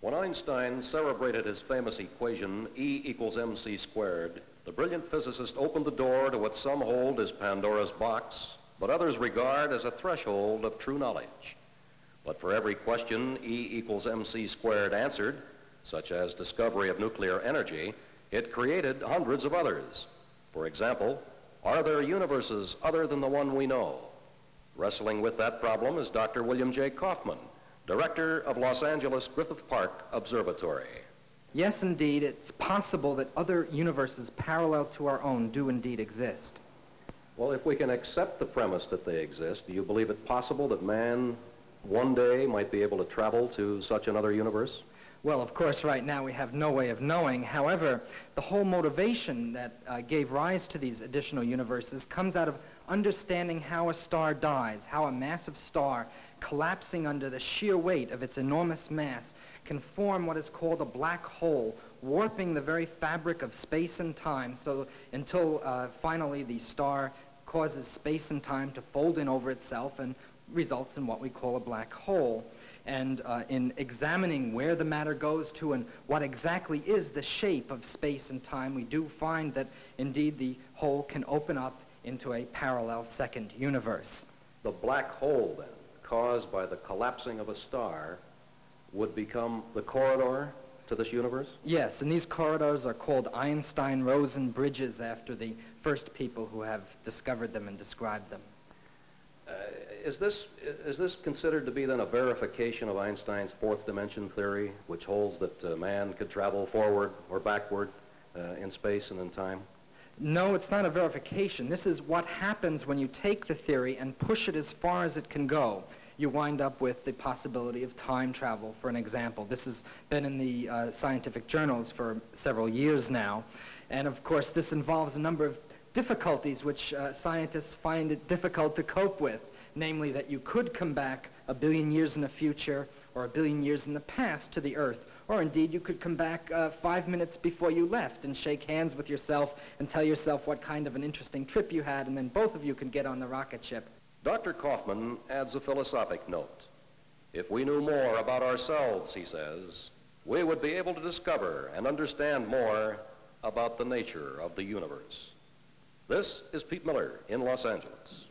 When Einstein celebrated his famous equation E equals mc squared, the brilliant physicist opened the door to what some hold as Pandora's box, but others regard as a threshold of true knowledge. But for every question E equals mc squared answered, such as discovery of nuclear energy, it created hundreds of others. For example, are there universes other than the one we know? Wrestling with that problem is Dr. William J. Kaufman, director of Los Angeles Griffith Observatory. Yes, indeed, it's possible that other universes parallel to our own do indeed exist. Well, if we can accept the premise that they exist, do you believe it possible that man one day might be able to travel to such another universe? Well, of course, right now we have no way of knowing. However, the whole motivation that gave rise to these additional universes comes out of understanding how a star dies, how a massive star collapsing under the sheer weight of its enormous mass can form what is called a black hole, warping the very fabric of space and time until finally the star causes space and time to fold in over itself and results in what we call a black hole. And in examining where the matter goes to and what exactly is the shape of space and time, we do find that indeed the hole can open up into a parallel second universe. The black hole, then, caused by the collapsing of a star, would become the corridor to this universe? Yes, and these corridors are called Einstein-Rosen bridges after the first people who have discovered them and described them. Is this considered to be then a verification of Einstein's fourth dimension theory, which holds that man could travel forward or backward in space and in time? No, it's not a verification. This is what happens when you take the theory and push it as far as it can go. You wind up with the possibility of time travel, for an example. This has been in the scientific journals for several years now. And of course, this involves a number of difficulties which scientists find it difficult to cope with. Namely, that you could come back a billion years in the future or a billion years in the past to the Earth. Or indeed, you could come back 5 minutes before you left and shake hands with yourself and tell yourself what kind of an interesting trip you had, and then both of you can get on the rocket ship. Dr. Kaufman adds a philosophic note. If we knew more about ourselves, he says, we would be able to discover and understand more about the nature of the universe. This is Pete Miller in Los Angeles.